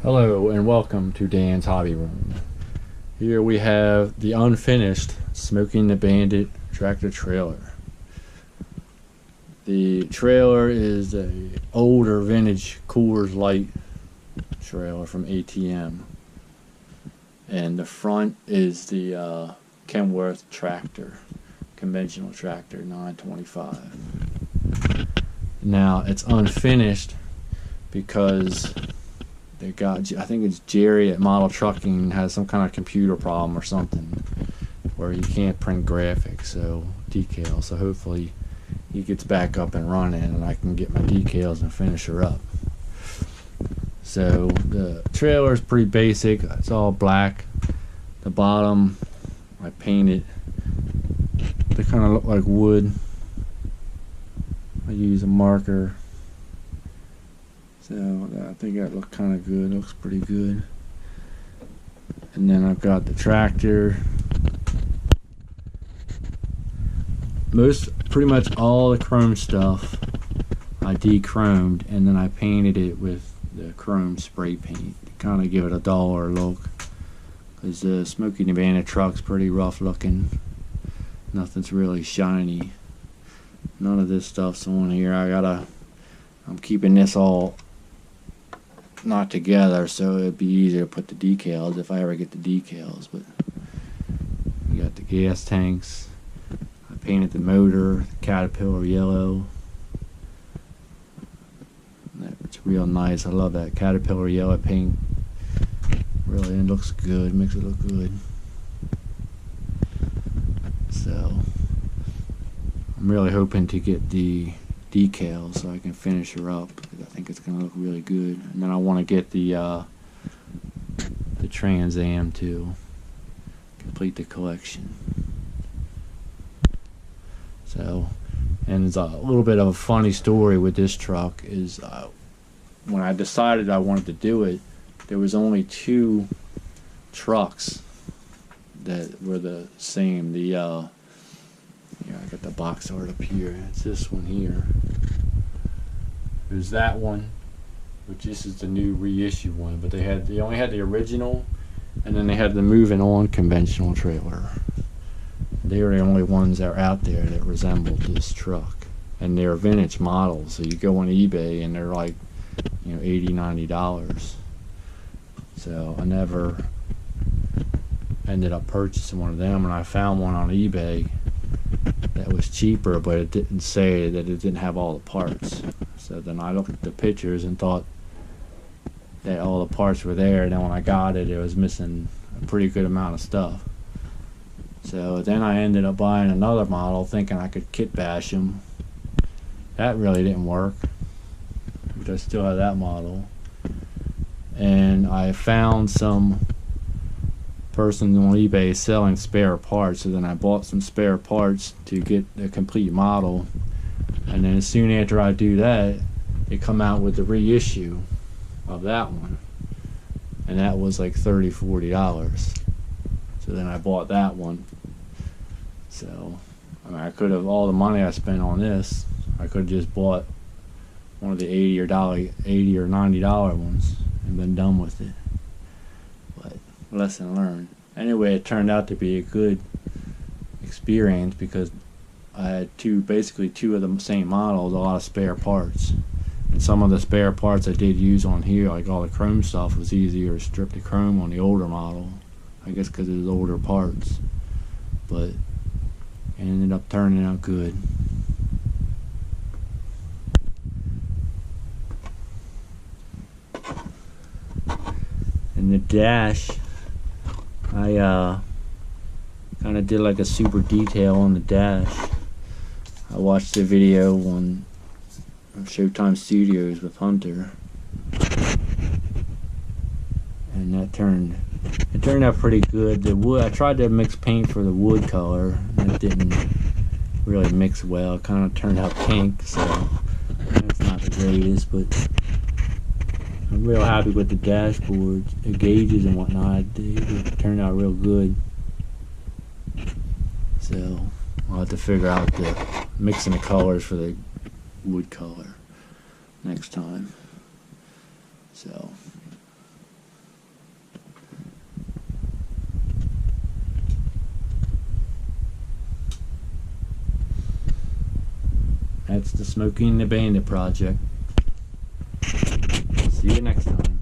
Hello and welcome to Dan's Hobby Room. Here we have the unfinished Smoking the Bandit tractor trailer. The trailer is a older vintage Coors Light trailer from ATM, and the front is the Kenworth tractor, conventional tractor 925. Now it's unfinished because they got, I think it's Jerry at Model Trucking has some kind of computer problem or something where he can't print graphics, so decals. So hopefully he gets back up and running and I can get my decals and finish her up. So the trailer is pretty basic. It's all black. The bottom I painted. They kind of look like wood. I use a marker. So I think that looked kind of good. Looks pretty good. And then I've got the tractor. Pretty much all the chrome stuff I de-chromed, and then I painted it with the chrome spray paint to kind of give it a duller look. Because the Smokey the Bandit truck's pretty rough looking. Nothing's really shiny. None of this stuff's on here. I'm keeping this all not together, so it'd be easier to put the decals if I ever get the decals. But you got the gas tanks. I painted the motor, the Caterpillar yellow. That's real nice. I love that Caterpillar yellow paint. Really, it looks good. Makes it look good. So I'm really hoping to get the decals so I can finish her up, because I think it's going to look really good. And then I want to get the Trans Am to complete the collection. So, and it's a little bit of a funny story with this truck is when I decided I wanted to do it, there was only two trucks that were the same. I got the box art up here. It's this one here. There's that one, which this is the new reissue one, but they only had the original, and then they had the moving on conventional trailer. They were the only ones that are out there that resembled this truck, and they're vintage models. So you go on eBay and they're like, $80, $90. So I never ended up purchasing one of them, and I found one on eBay that was cheaper, but it didn't say that it didn't have all the parts. So then I looked at the pictures and thought that all the parts were there, and then when I got it, it was missing a pretty good amount of stuff. So then I ended up buying another model thinking I could kit bash them. That really didn't work, but I still have that model. And I found some person on eBay selling spare parts, so then I bought some spare parts to get the complete model. And then as soon after I do that, they come out with the reissue of that one, and that was like $30-$40. So then I bought that one. So I could have, all the money I spent on this, I could have just bought one of the $80 or $90 ones and been done with it. But lesson learned. Anyway, it turned out to be a good experience because I had basically two of the same models, a lot of spare parts. And some of the spare parts I did use on here, like all the chrome stuff, was easier to strip the chrome on the older model. I guess because it was older parts. But it ended up turning out good. And the dash, I kind of did like a super detail on the dash. I watched the video on Showtime Studios with Hunter, and it turned out pretty good. The wood, I tried to mix paint for the wood color, and it didn't really mix well. It kind of turned out pink, so it's not the greatest, but I'm real happy with the dashboard, the gauges and whatnot. It turned out real good. So I'll have to figure out the mixing the colors for the wood color next time. So That's the Smokey and the Bandit project. See you next time.